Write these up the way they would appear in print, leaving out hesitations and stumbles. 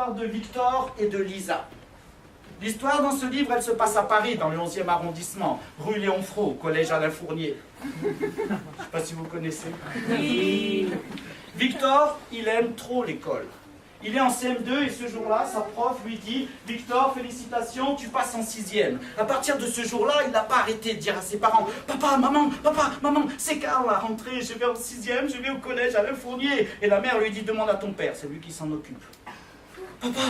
l'histoire de Victor et de Lisa. L'histoire dans ce livre, elle se passe à Paris, dans le 11e arrondissement, rue Léon Fro, collège Alain Fournier. Je ne sais pas si vous connaissez. Oui. Victor, il aime trop l'école. Il est en CM2 et ce jour-là, sa prof lui dit « Victor, félicitations, tu passes en 6e ». À partir de ce jour-là, il n'a pas arrêté de dire à ses parents « Papa, maman, c'est quand la rentrée, je vais en 6e, je vais au collège Alain Fournier ». Et la mère lui dit « Demande à ton père, c'est lui qui s'en occupe ».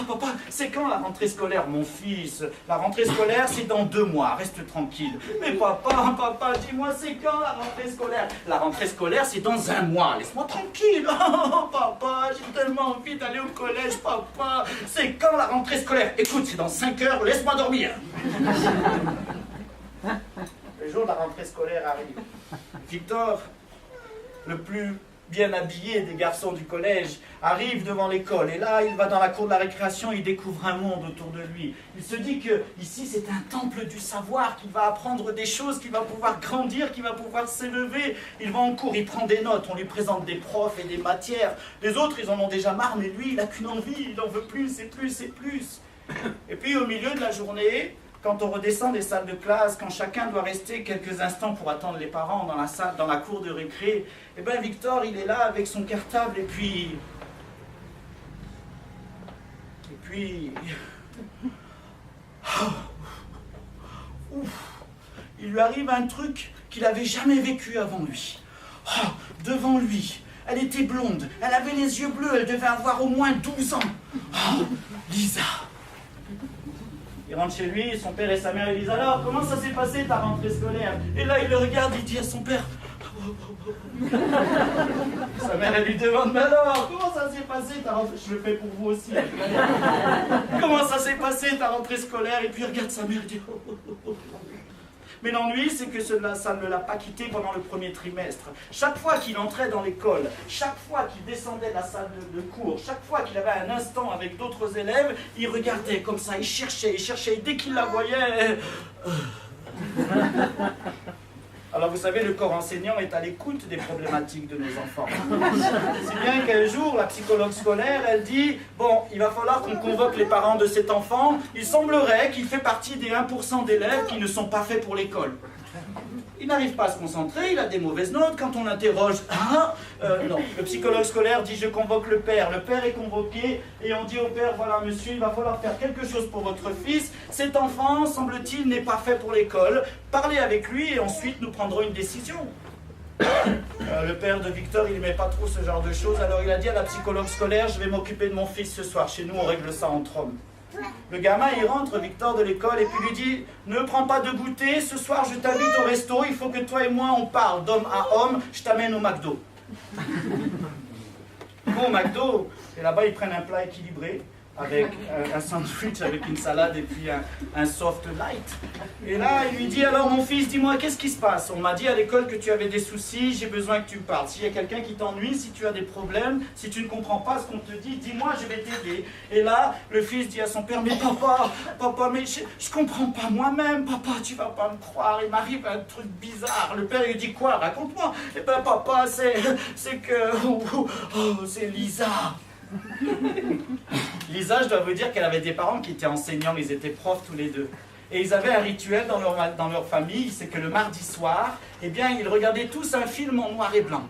Papa, c'est quand la rentrée scolaire, mon fils? La rentrée scolaire, c'est dans 2 mois, reste tranquille. Mais papa, dis-moi, c'est quand la rentrée scolaire? La rentrée scolaire, c'est dans 1 mois, laisse-moi tranquille. Oh, papa, j'ai tellement envie d'aller au collège, papa. C'est quand la rentrée scolaire? Écoute, c'est dans 5 heures, laisse-moi dormir. Le jour de la rentrée scolaire arrive. Victor, le plus bien habillé des garçons du collège, arrive devant l'école et là il va dans la cour de la récréation, il découvre un monde autour de lui. Il se dit que ici c'est un temple du savoir, qu'il va apprendre des choses, qu'il va pouvoir grandir, qu'il va pouvoir s'élever. Il va en cours, il prend des notes, on lui présente des profs et des matières. Les autres ils en ont déjà marre, mais lui il n'a qu'une envie, il en veut plus et plus et plus. Et puis au milieu de la journée, quand on redescend des salles de classe, quand chacun doit rester quelques instants pour attendre les parents dans la salle, dans la cour de récré, eh bien Victor, il est là avec son cartable et puis... il lui arrive un truc qu'il n'avait jamais vécu avant lui. Oh, devant lui, elle était blonde, elle avait les yeux bleus, elle devait avoir au moins 12 ans. Oh, Lisa. Il rentre chez lui, son père et sa mère lui disent « Alors, comment ça s'est passé ta rentrée scolaire ?» Et là, il le regarde, il dit à son père Sa mère, elle lui demande « Mais alors, comment ça s'est passé ta rentrée ?» Je le fais pour vous aussi. Comment ça s'est passé ta rentrée scolaire? Et puis il regarde sa mère et dit Mais l'ennui, c'est que ça ne l'a pas quitté pendant le premier trimestre. Chaque fois qu'il entrait dans l'école, chaque fois qu'il descendait de la salle de cours, chaque fois qu'il avait un instant avec d'autres élèves, il regardait comme ça, il cherchait, et dès qu'il la voyait... Alors vous savez, le corps enseignant est à l'écoute des problématiques de nos enfants. Si bien qu'un jour, la psychologue scolaire, elle dit « Bon, il va falloir qu'on convoque les parents de cet enfant. Il semblerait qu'il fait partie des 1% d'élèves qui ne sont pas faits pour l'école. » Il n'arrive pas à se concentrer, il a des mauvaises notes. Quand on l'interroge, non. Le psychologue scolaire dit « Je convoque le père ». Le père est convoqué et on dit au père « Voilà monsieur, il va falloir faire quelque chose pour votre fils. Cet enfant, semble-t-il, n'est pas fait pour l'école. Parlez avec lui et ensuite nous prendrons une décision. » Le père de Victor, il n'aimait pas trop ce genre de choses. Alors il a dit à la psychologue scolaire « Je vais m'occuper de mon fils ce soir. Chez nous, on règle ça entre hommes. » Le gamin, il rentre, Victor, de l'école, et puis lui dit « Ne prends pas de goûter, ce soir je t'invite au resto, il faut que toi et moi on parle d'homme à homme, je t'amène au McDo. » Bon, au McDo, et là-bas ils prennent un plat équilibré, avec un sandwich, avec une salade et puis un soft light. Et là, il lui dit « Alors mon fils, dis-moi, qu'est-ce qui se passe? On m'a dit à l'école que tu avais des soucis, j'ai besoin que tu me parles. S'il y a quelqu'un qui t'ennuie, si tu as des problèmes, si tu ne comprends pas ce qu'on te dit, dis-moi, je vais t'aider. » Et là, le fils dit à son père « Mais papa, mais je comprends pas moi-même, papa, tu vas pas me croire, il m'arrive un truc bizarre. » Le père lui dit « Quoi? Raconte-moi. » « Eh ben papa, c'est que... c'est Lisa. » Lisa, je dois vous dire qu'elle avait des parents qui étaient enseignants, ils étaient profs tous les deux. Et ils avaient un rituel dans leur famille, c'est que le mardi soir, eh bien, ils regardaient tous un film en noir et blanc.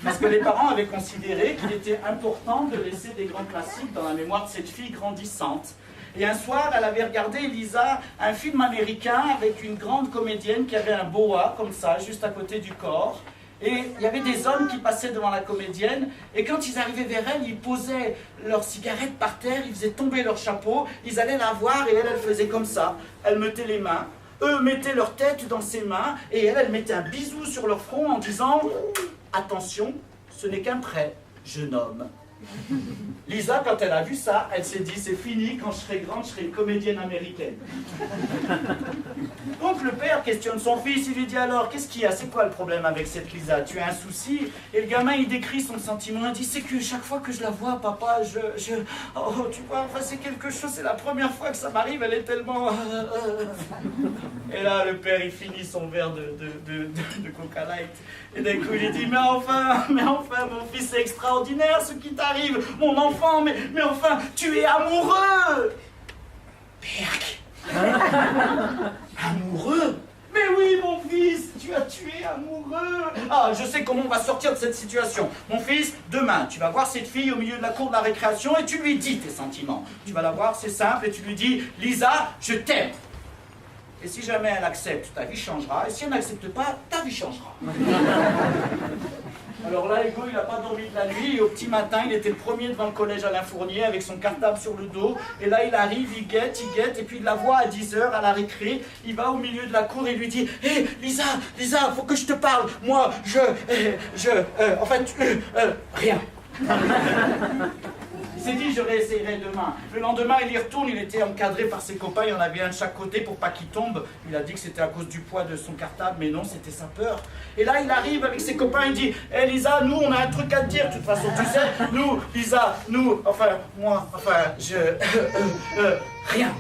Parce que les parents avaient considéré qu'il était important de laisser des grands classiques dans la mémoire de cette fille grandissante. Et un soir, elle avait regardé, Lisa, un film américain avec une grande comédienne qui avait un boa, comme ça, juste à côté du corps. Et il y avait des hommes qui passaient devant la comédienne, et quand ils arrivaient vers elle, ils posaient leurs cigarettes par terre, ils faisaient tomber leur chapeau, ils allaient la voir, et elle faisait comme ça. Elle mettait les mains, eux mettaient leur tête dans ses mains, et elle mettait un bisou sur leur front en disant « Attention, ce n'est qu'un prêt, jeune homme. » Lisa, quand elle a vu ça, elle s'est dit « C'est fini, quand je serai grande, je serai une comédienne américaine. » Donc le père questionne son fils, il lui dit « Alors, qu'est-ce qu'il y a? C'est quoi le problème avec cette Lisa? Tu as un souci ?» Et le gamin, il décrit son sentiment, il dit « C'est que chaque fois que je la vois, papa, oh, tu vois, enfin, c'est quelque chose, c'est la première fois que ça m'arrive, elle est tellement... » Et là, le père, il finit son verre de Coca Light. Et d'un coup, il dit « Mais enfin, mon fils, c'est extraordinaire ce qui t'arrive. t'arrive, mon enfant, mais enfin, tu es amoureux. Berk. Amoureux? Mais oui, mon fils, tu as tué amoureux. Ah, je sais comment on va sortir de cette situation. Mon fils, demain, tu vas voir cette fille au milieu de la cour de la récréation et tu lui dis tes sentiments. Tu vas la voir, c'est simple, et tu lui dis, Lisa, je t'aime. Et si jamais elle accepte, ta vie changera. Et si elle n'accepte pas, ta vie changera. Alors là, Ego, il n'a pas dormi de la nuit. Et au petit matin, il était le premier devant le collège Alain Fournier avec son cartable sur le dos. Et là, il arrive, il guette. Et puis il la voit à 10h à la récré. Il va au milieu de la cour et lui dit, hé, Lisa, faut que je te parle. Moi, rien. Il s'est dit, je réessayerai demain. Le lendemain, il y retourne, il était encadré par ses copains, il y en avait un de chaque côté pour pas qu'il tombe. Il a dit que c'était à cause du poids de son cartable, mais non, c'était sa peur. Et là, il arrive avec ses copains, il dit, hé Lisa, nous, on a un truc à te dire, de toute façon, tu sais, nous, Lisa, rien.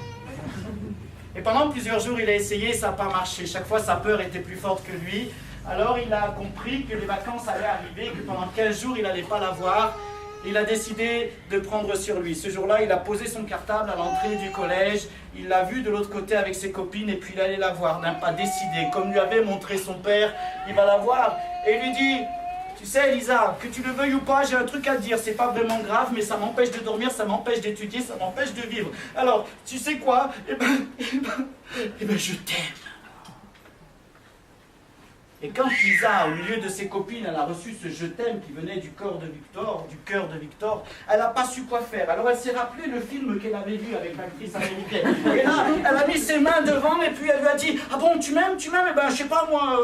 Et pendant plusieurs jours, il a essayé, ça n'a pas marché. Chaque fois, sa peur était plus forte que lui. Alors, il a compris que les vacances allaient arriver, que pendant 15 jours, il n'allait pas la voir. Il a décidé de prendre sur lui. Ce jour-là, il a posé son cartable à l'entrée du collège. Il l'a vue de l'autre côté avec ses copines et puis il allait la voir d'un pas décidé. Comme lui avait montré son père, il va la voir et il lui dit, tu sais Lisa, que tu le veuilles ou pas, j'ai un truc à te dire. C'est pas vraiment grave, mais ça m'empêche de dormir, ça m'empêche d'étudier, ça m'empêche de vivre. Alors, tu sais quoi? Eh ben, je t'aime. Et quand Lisa, au milieu de ses copines, elle a reçu ce « je t'aime » qui venait du cœur de Victor, elle n'a pas su quoi faire. Alors elle s'est rappelé le film qu'elle avait vu avec l'actrice américaine. Et là, elle a mis ses mains devant et puis elle lui a dit « Ah bon, tu m'aimes? Eh ben, je sais pas moi,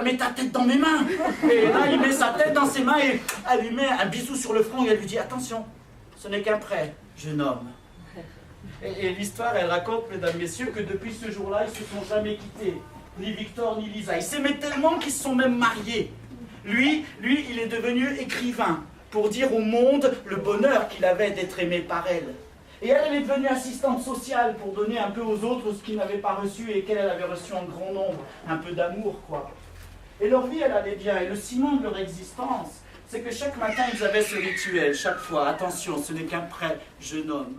mets ta tête dans mes mains. » Et là, il met sa tête dans ses mains et elle lui met un bisou sur le front et elle lui dit « Attention, ce n'est qu'un prêt, jeune homme. » Et l'histoire, elle raconte, mesdames, messieurs, que depuis ce jour-là, ils ne se sont jamais quittés. Ni Victor, ni Lisa. Ils s'aimaient tellement qu'ils se sont même mariés. Lui, il est devenu écrivain pour dire au monde le bonheur qu'il avait d'être aimé par elle. Et elle est devenue assistante sociale pour donner un peu aux autres ce qu'ils n'avaient pas reçu et qu'elle avait reçu en grand nombre. Un peu d'amour, quoi. Et leur vie, elle allait bien. Et le ciment de leur existence, c'est que chaque matin, ils avaient ce rituel. Chaque fois, attention, ce n'est qu'un prêt, jeune homme.